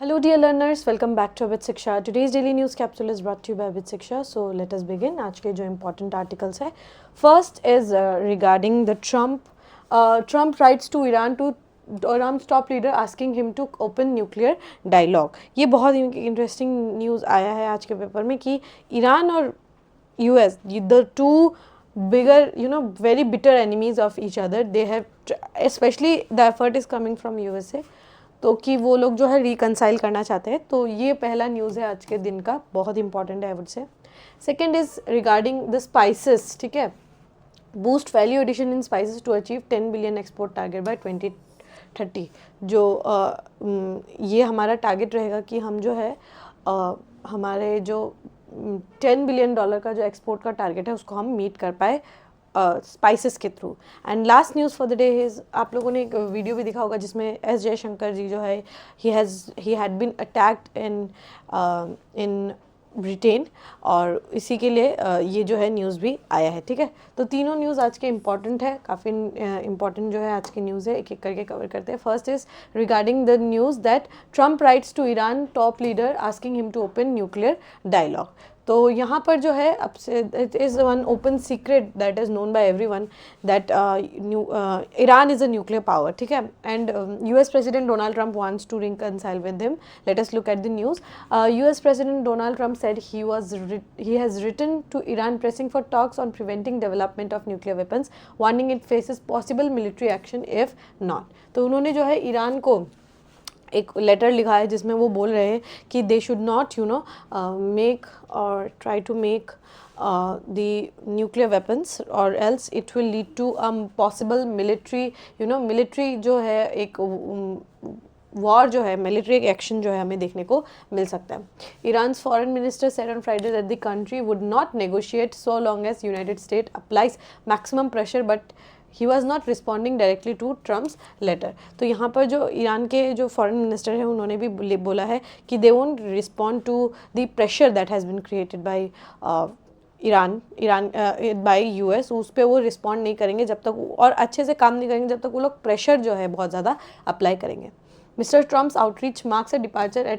Hello dear learners, welcome back to Abid Shiksha. Today's daily news capsule is brought to you by Abid Shiksha. So let us begin. आज के जो important articles है, first is regarding the Trump writes to Iran's top leader asking him to open nuclear dialogue. ये बहुत interesting news आया है आज के पेपर में कि ईरान और US, the two bigger, very bitter enemies of each other. They have, especially the effort is coming from USA. तो कि वो लोग जो है रिकनसाइल करना चाहते हैं. तो ये पहला न्यूज़ है आज के दिन का, बहुत इंपॉर्टेंट है I would say. Second is regarding the spices. ठीक है, boost value addition in spices to achieve 10 billion export target by 2030. जो ये हमारा टारगेट रहेगा कि हम जो है हमारे जो $10 बिलियन का जो एक्सपोर्ट का टारगेट है उसको हम मीट कर पाए स्पाइसेस के through. And last news for the day is, आप लोगों ने एक वीडियो भी देखा होगा जिसमें एस जयशंकर जी जो है he had been attacked in Britain, और इसी के लिए ये जो है न्यूज़ भी आया है. ठीक है, तो तीनों न्यूज़ आज के इम्पॉर्टेंट है, काफ़ी इम्पॉर्टेंट जो है आज की न्यूज़ है. एक एक करके कवर करते हैं. First is regarding the news that Trump writes to Iran top leader asking him to open nuclear dialogue. तो यहाँ पर जो है अब से it is one open secret that is known by everyone that Iran is a nuclear power. ठीक है, and US president Donald Trump wants to reconcile with him. Let us look at the news. US president Donald Trump said he has written to Iran pressing for talks on preventing development of nuclear weapons, warning it faces possible military action if not. तो उन्होंने जो है Iran को एक letter लिखा है जिसमें वो बोल रहे हैं कि they should not make or try to make the nuclear weapons or else it will lead to possible military जो है एक वॉर जो है, मिलिट्री एक्शन जो है हमें देखने को मिल सकता है. Iran's foreign minister said on Friday that the country would not negotiate so long as United State applies maximum pressure, but he was not responding directly to Trump's letter. तो यहाँ पर जो ईरान के जो फॉरेन मिनिस्टर हैं उन्होंने भी बोला है कि they won't respond to the pressure that has been created by Iran by US. उस पर वो रिस्पॉन्ड नहीं करेंगे जब तक, और अच्छे से काम नहीं करेंगे जब तक वो लोग प्रेशर जो है बहुत ज़्यादा अप्लाई करेंगे. Mister Trump's outreach marks a departure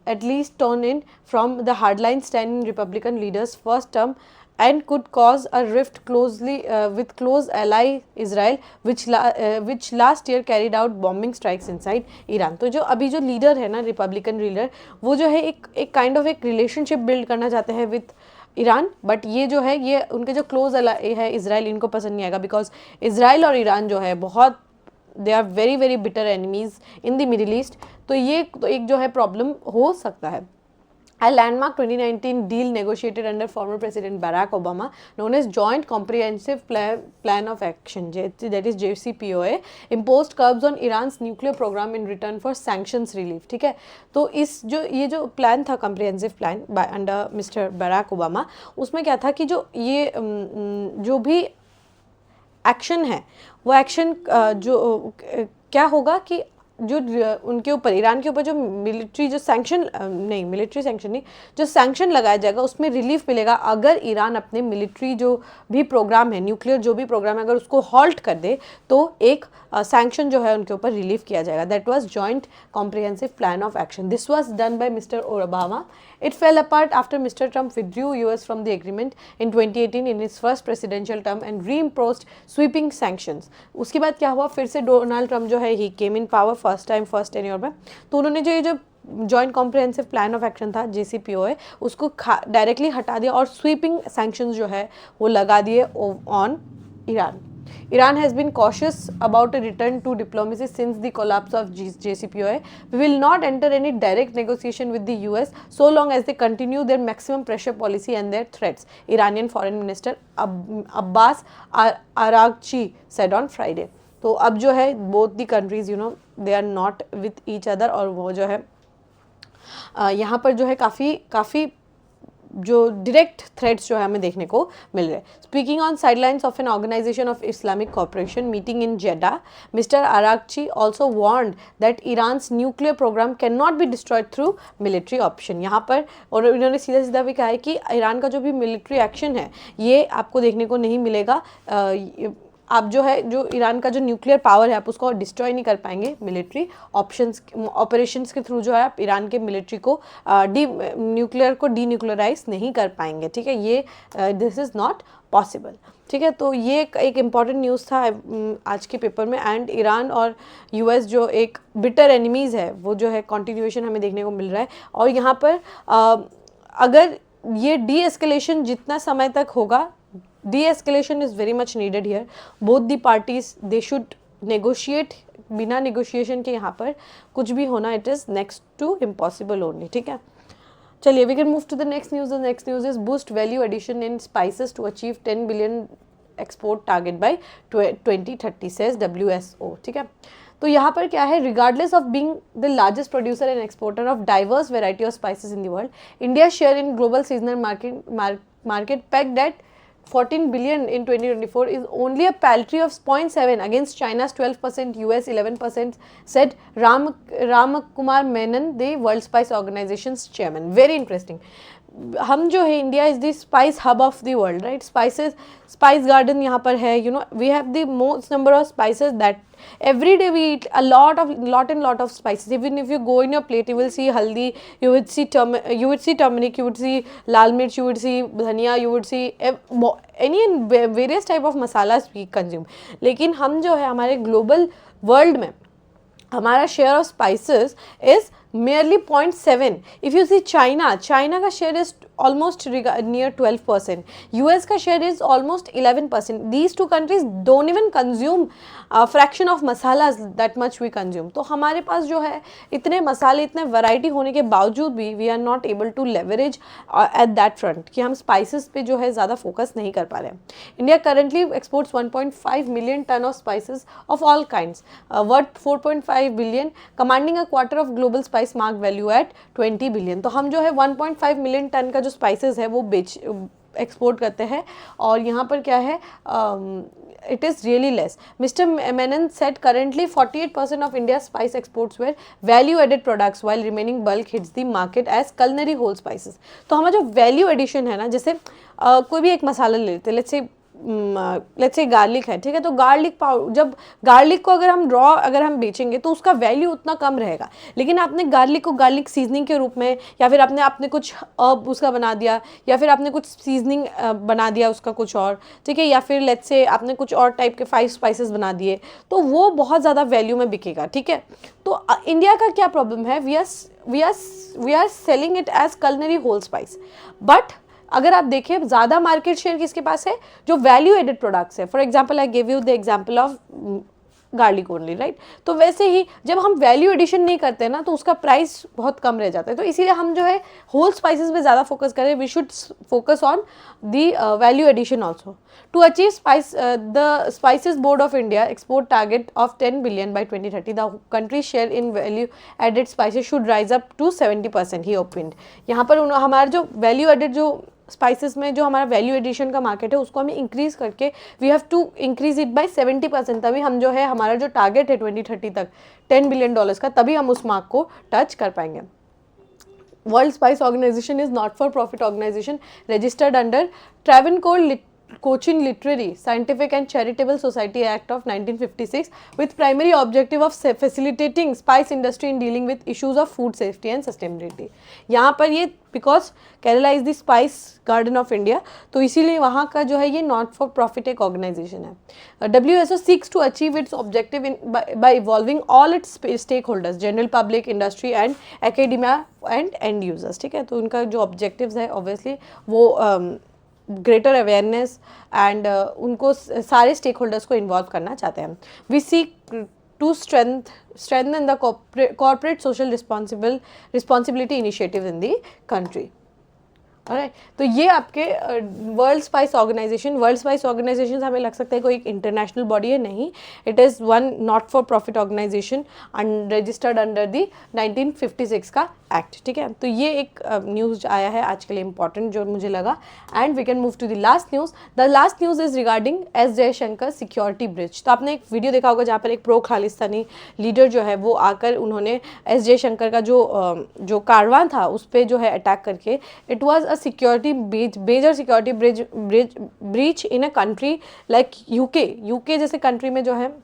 at least turn in from the hardline stand in Republican leaders' first term and could cause a rift with close ally Israel, which last year carried out bombing strikes inside Iran. तो जो अभी जो leader है ना, Republican leader, वो जो है एक काइंड ऑफ एक रिलेशनशिप बिल्ड करना चाहते हैं विथ ईरान, बट ये जो है ये उनके जो क्लोज एलाई है इसराइल, इनको पसंद नहीं आएगा, बिकॉज इसराइल और ईरान जो है बहुत they are very very bitter enemies in the Middle East. तो ये तो एक जो है प्रॉब्लम हो सकता है. A landmark 2019 deal negotiated under former President Barack Obama, known as Joint Comprehensive Plan of Action, that is JCPOA, imposed curbs on Iran's nuclear program in return for sanctions relief. ठीक है, तो ये जो plan था, comprehensive plan by under Mr. Barack Obama, उसमें क्या था कि जो भी एक्शन है वो एक्शन जो क्या होगा कि जो उनके ऊपर, ईरान के ऊपर जो मिलिट्री सैंक्शन नहीं, जो सैंक्शन लगाया जाएगा उसमें रिलीफ मिलेगा अगर ईरान अपने मिलिट्री जो भी प्रोग्राम है, न्यूक्लियर जो भी प्रोग्राम है, अगर उसको हॉल्ट कर दे तो एक सैंक्शन जो है उनके ऊपर रिलीफ किया जाएगा. That was joint comprehensive plan of action. This was done by mister Obama. It fell apart after Mr. Trump withdrew US from the agreement in 2018 in his first presidential term and reimposed sweeping sanctions. उसके बाद क्या हुआ, फिर से Donald Trump जो है he came in power first tenure में, तो उन्होंने जो joint comprehensive plan of action था JCPOA, उसको डायरेक्टली हटा दिया और स्वीपिंग सैंक्शंस जो है वो लगा दिए on Iran. Iran has been cautious about a return to diplomacy since the collapse of JCPOA. We will not enter any direct negotiation with the US so long as they continue their maximum pressure policy and their threats, Iranian Foreign Minister Abbas Araghchi said on Friday. तो अब जो है both the countries they are not with each other, और वो जो है यहाँ पर जो है काफ़ी जो डायरेक्ट थ्रेट्स जो है हमें देखने को मिल रहे हैं. Speaking on sidelines of an organisation of Islamic cooperation meeting in Jeddah, Mr Araghchi also warned that Iran's nuclear programme can not be destroyed through military option. यहाँ पर और इन्होंने सीधा भी कहा है कि ईरान का जो भी मिलिट्री एक्शन है ये आपको देखने को नहीं मिलेगा आप जो है जो ईरान का जो न्यूक्लियर पावर है आप उसको डिस्ट्रॉय नहीं कर पाएंगे मिलिट्री ऑपरेशंस के थ्रू, जो है आप ईरान के मिलिट्री को न्यूक्लियर को डीन्यूक्लियराइज नहीं कर पाएंगे, ठीक है, ये दिस इज़ नॉट पॉसिबल, ठीक है। तो ये एक इम्पॉर्टेंट न्यूज़ था आज के पेपर में। एंड ईरान और यूएस जो एक बिटर एनिमीज़ है वो जो है कॉन्टिन्यूएशन हमें देखने को मिल रहा है। और यहाँ पर अगर ये डी एस्केलेशन जितना समय तक होगा, de escalation is very much needed here, both the parties they should negotiate, बिना नेगोशिएशन के यहाँ पर कुछ भी होना it is next to impossible only, ठीक है। चलिए we can move to the next news. The next news is boost value addition in spices to achieve 10 billion export target by 2030 says WSO, ठीक है। तो यहाँ पर क्या है, regardless of being the largest producer and exporter of diverse variety of spices in the world, India share in global seasonal market pegged at 14 billion in 2024 is only a paltry of 0.7 against China's 12%, US 11%, said Ramakumar Menon, the World Spice Organization's chairman. Very interesting. हम जो है India is the spice hub of the world, right. Spice garden यहाँ पर है, you know we have the most number of spices that every day we eat a lot and lot of spices. Even if you go in your plate, you will see haldi, you would see turmeric, you would see lal mirch, you would see dhania, you would see any various type of masalas we consume. लेकिन हम जो है हमारे global world में हमारा share of spices is merely 0.7. If you see China का share is almost near 12%. US का share is almost 11%. These two countries don't even consume a fraction of masalas that much we consume. तो हमारे पास जो है इतने मसाले, इतने variety होने के बावजूद भी we are not able to leverage at that front कि हम spices पे जो है ज़्यादा फोकस नहीं कर पा रहे हैं. India currently exports 1.5 million ton of spices of all kinds, worth 4.5 billion, commanding a quarter of global spice mark value at 20 billion. तो हम जो है 1.5 million टन का जो स्पाइसेस है वो एक्सपोर्ट करते हैं और यहाँ पर क्या है it is really less. Mr. Menon said currently 48% of India's spice exports were value added products while remaining bulk hits the market as culinary whole spices. तो हमारा जो वैल्यू एडिशन है ना, जैसे कोई भी एक मसाला ले लेते, लेट्स से गार्लिक है, ठीक है, तो गार्लिक पाउडर, जब गार्लिक को अगर हम रॉ अगर हम बेचेंगे तो उसका वैल्यू उतना कम रहेगा, लेकिन आपने गार्लिक को गार्लिक सीजनिंग के रूप में या फिर आपने कुछ अर्ब उसका बना दिया या फिर आपने कुछ सीजनिंग बना दिया उसका कुछ और, ठीक है, या फिर लेट्स से आपने कुछ और टाइप के 5 स्पाइसेस बना दिए तो वो बहुत ज़्यादा वैल्यू में बिकेगा, ठीक है। तो इंडिया का क्या प्रॉब्लम है, we are selling it as culinary whole spice, but अगर आप देखें ज़्यादा मार्केट शेयर किसके पास है, जो वैल्यू एडेड प्रोडक्ट्स है। For example I give you the example of garlic only, right. तो वैसे ही जब हम वैल्यू एडिशन नहीं करते ना तो उसका प्राइस बहुत कम रह जाता है, तो इसीलिए हम जो है होल स्पाइसेस पे ज़्यादा फोकस करें, we should focus on the value addition also to achieve the Spices Board of India export target of 10 billion by 2030 the country share in value added spices should rise up to 70%, he opined. यहाँ पर हमारा जो value added जो spices में जो हमारा value addition का market है उसको हमें इंक्रीज करके we have to increase it by 70%, तभी हम जो है हमारा जो टारगेट है 2030 तक $10 बिलियन का, तभी हम उस मार्क को टच कर पाएंगे। World spice organisation is not for profit organisation registered under Travancore Cochin Literary, Scientific and Charitable Society Act of 1956 with primary objective of facilitating spice industry in dealing with issues of food safety and sustainability. यहाँ पर ये because Kerala is the spice garden of India, तो इसीलिए वहाँ का जो है ये not for profit एक organization है। WSO seeks to achieve its objective by involving all its stakeholders, general public, industry and academia and end users, ठीक है। तो उनका जो objectives है obviously वो ग्रेटर अवेयरनेस एंड उनको सारे स्टेक होल्डर्स को इन्वॉल्व करना चाहते हैं। We seek to strengthen the corporate social responsibility initiative in the country. Alright, तो ये आपके वर्ल्ड स्पाइस ऑर्गेनाइजेशन हमें लग सकता है कोई एक इंटरनेशनल बॉडी है, नहीं, it is one not for profit organisation registered under the 1956 का एक्ट, ठीक है। तो ये एक न्यूज़ आया है आज के लिए इंपॉर्टेंट जो मुझे लगा। And we can move to the last news. The last news is regarding S Jaishankar security breach. तो आपने एक वीडियो देखा होगा जहाँ पर एक प्रो खालिस्तानी लीडर जो है वो आकर उन्होंने एस जयशंकर का जो कारवां था उस पर जो है अटैक करके, it was a security major security breach in a country like UK जैसे कंट्री में जो है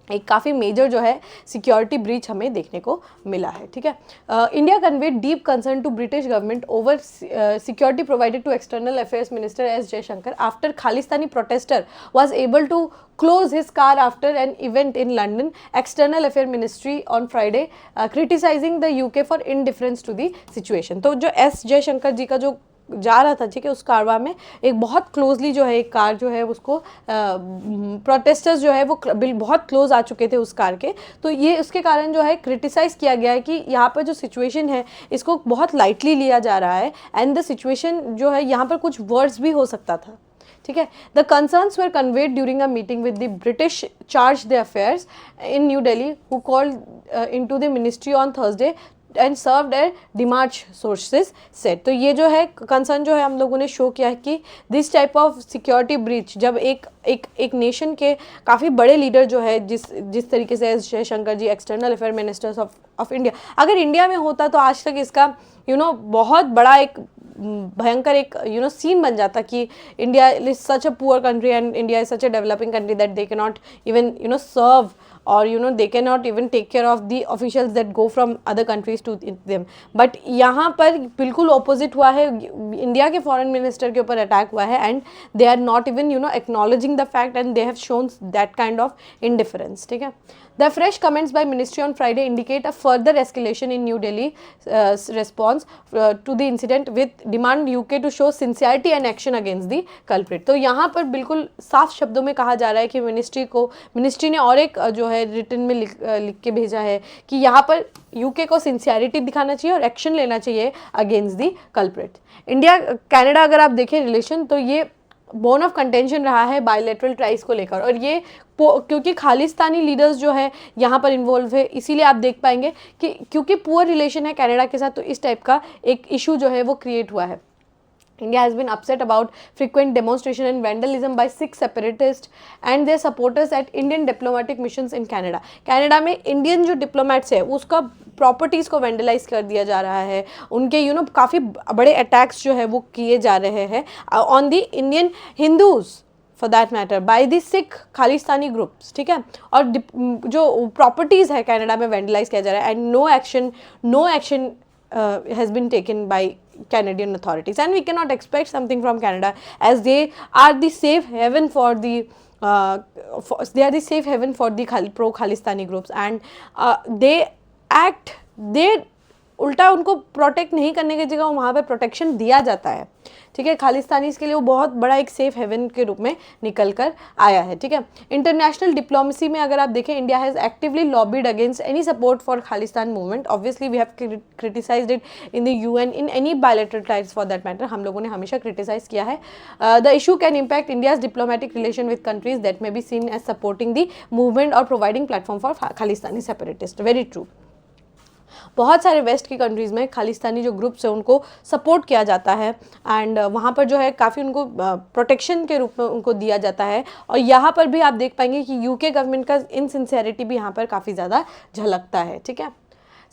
एक काफ़ी मेजर जो है सिक्योरिटी ब्रीच हमें देखने को मिला है, ठीक है। India conveyed deep concern to British government over security provided to external affairs minister S Jaishankar after Khalistani protester was able to close his car after an event in London. External Affairs Ministry on Friday criticizing the UK for indifference to the situation. तो जो S Jaishankar जी का जो जा रहा था, ठीक है, उस कारवा में एक बहुत क्लोजली जो है एक कार जो है उसको प्रोटेस्टर्स जो है वो बहुत क्लोज आ चुके थे उस कार के, तो ये उसके कारण जो है क्रिटिसाइज़ किया गया है कि यहाँ पर जो सिचुएशन है इसको बहुत लाइटली लिया जा रहा है एंड द सिचुएशन जो है यहाँ पर कुछ वर्ड्स भी हो सकता था, ठीक है। The concerns were conveyed during a meeting with the British chargé d'affaires in New Delhi who called into the ministry on Thursday and served at demarche sources said. तो ये जो है कंसर्न जो है हम लोगों ने शो किया है कि this type of security breach जब एक नेशन के काफ़ी बड़े लीडर जो है जिस तरीके से S Jaishankar ji external affair ministers of India, अगर इंडिया में होता तो आज तक इसका बहुत बड़ा एक भयंकर एक सीन बन जाता कि India is such a poor country and India is such a developing country that they can not even serve or they cannot even take care of the officials that go from other countries to them. But यहाँ पर बिल्कुल opposite हुआ है, India के foreign minister के ऊपर attack हुआ है and they are not even acknowledging the fact and they have shown that kind of indifference, ठीक है। The fresh comments by ministry on Friday indicate a further escalation in New Delhi response to the incident with demand UK to show sincerity and action against the culprit. तो यहाँ पर बिल्कुल साफ शब्दों में कहा जा रहा है कि मिनिस्ट्री ने और एक जो है रिटन में लिख के भेजा है कि यहाँ पर यूके को सिंसियरिटी दिखाना चाहिए और एक्शन लेना चाहिए against the culprit. India Canada अगर आप देखें रिलेशन तो ये बोन ऑफ कंटेंशन रहा है बायलैटरल ट्राइज को लेकर, और ये क्योंकि खालिस्तानी लीडर्स जो है यहाँ पर इन्वॉल्व है इसीलिए आप देख पाएंगे कि क्योंकि पुअर रिलेशन है कनाडा के साथ तो इस टाइप का एक इशू जो है वो क्रिएट हुआ है। India has been upset about frequent demonstration and vandalism by Sikh separatists and their supporters at Indian diplomatic missions in Canada. Canada में इंडियन जो डिप्लोमेट्स है उसका प्रॉपर्टीज़ को वेंडलाइज कर दिया जा रहा है, उनके काफ़ी बड़े अटैक्स जो है वो किए जा रहे हैं on the Indian Hindus for that matter by the Sikh Khalistani groups, ठीक है। और जो प्रॉपर्टीज़ है कनाडा में वेंडलाइज किया जा रहा है and no action has been taken by Canadian authorities, and we cannot expect something from Canada as they are the safe haven for the pro Khalistani groups and they उल्टा उनको protect नहीं करने की जगह वहाँ पे प्रोटेक्शन दिया जाता है, ठीक है। खालिस्तानीज़ के लिए वो बहुत बड़ा एक सेफ हेवन के रूप में निकल कर आया है, ठीक है। इंटरनेशनल डिप्लोमेसी में अगर आप देखें India has actively lobbied against any support for Khalistan movement. Obviously we have criticised it in the UN in any bilateral tries for that matter, हम लोगों ने हमेशा क्रिटिसाइज किया है। The issue can impact India's diplomatic relation with countries that may be seen as supporting the movement और providing platform for Khalistani separatist. Very true, बहुत सारे waste की कंट्रीज़ में खालिस्तानी जो ग्रुप्स है उनको सपोर्ट किया जाता है एंड वहाँ पर जो है काफ़ी उनको प्रोटेक्शन के रूप में उनको दिया जाता है, और यहाँ पर भी आप देख पाएंगे कि यूके गवर्नमेंट का इनसिंसियरिटी भी यहाँ पर काफ़ी ज़्यादा झलकता है, ठीक है।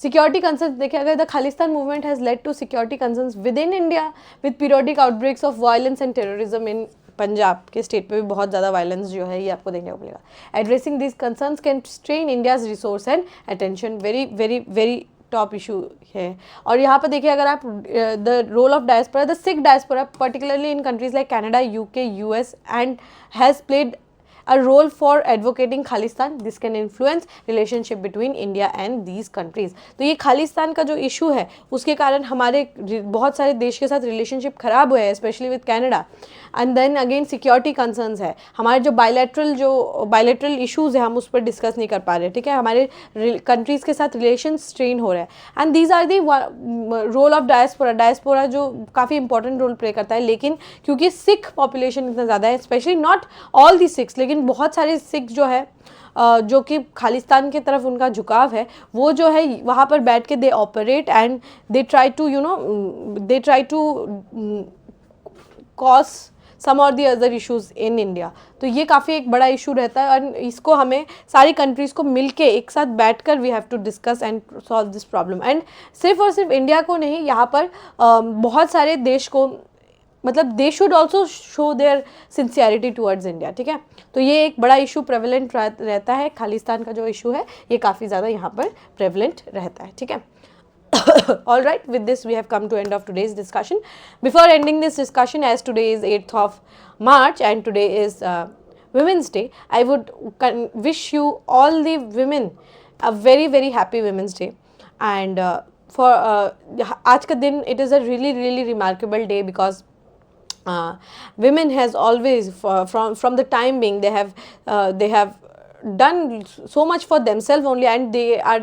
सिक्योरिटी कंसर्न्स देखिए अगर the Khalistan movement has led to security concerns within India with periodic outbreaks of violence and terrorism in Punjab के स्टेट पे भी बहुत ज़्यादा वायलेंस जो है ये आपको देखने को मिलेगा। Addressing this concerns can strain India's resource and attention, very very very top issue है। और यहाँ पर देखिए अगर आप the role of diaspora, the Sikh diaspora particularly in countries like Canada, UK, US and has played a role for advocating Khalistan. This can influence relationship between India and these countries. तो ये खालिस्तान का जो इशू है उसके कारण हमारे बहुत सारे देश के साथ रिलेशनशिप ख़राब हुए हैं, specially with Canada. And then again security concerns है, हमारे जो बायलैटरल इशूज़ है हम उस पर डिस्कस नहीं कर पा रहे, ठीक है। हमारे कंट्रीज़ के साथ रिलेशन स्ट्रेन हो रहे हैं and these are the role of diaspora जो काफ़ी इंपॉर्टेंट रोल प्ले करता है। लेकिन क्योंकि सिख पॉपुलेशन इतना ज़्यादा है, specially not all the Sikhs, लेकिन बहुत सारे सिख जो है जो कि खालिस्तान की तरफ उनका झुकाव है, वो जो है वहाँ पर बैठ के they operate and they try to cause some or the other issues in India. तो ये काफ़ी एक बड़ा इशू रहता है और इसको हमें सारी कंट्रीज़ को मिलके एक साथ बैठकर we have to discuss and solve this problem. And सिर्फ और सिर्फ इंडिया को नहीं, यहाँ पर बहुत सारे देश को, मतलब they should also show their sincerity towards India. ठीक है, तो ये एक बड़ा इशू प्रेवलेंट रहता है. खालिस्तान का जो इशू है ये काफ़ी ज़्यादा यहाँ पर प्रेवलेंट रहता है. ठीक है. All right, with this we have come to end of today's discussion. Before ending this discussion, as today is 8th of March and today is Women's Day, I would wish you all the women a very very happy Women's Day. And for आज का दिन, it is a really really remarkable day because women has always from the time being they have done so much for themselves only, and they are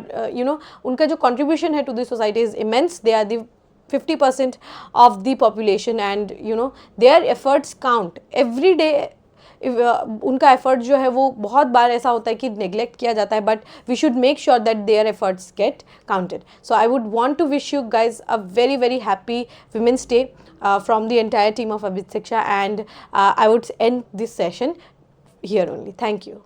उनका जो contribution है to the society is immense. They are the 50% of the population and their efforts count every day. उनका effort जो है वो बहुत बार ऐसा होता है कि नेग्लेक्ट किया जाता है, but we should make sure that their efforts get counted. So I would want to wish you guys a very very happy Women's Day from the entire team of Abhit Shiksha, and I would end this session here only. Thank you.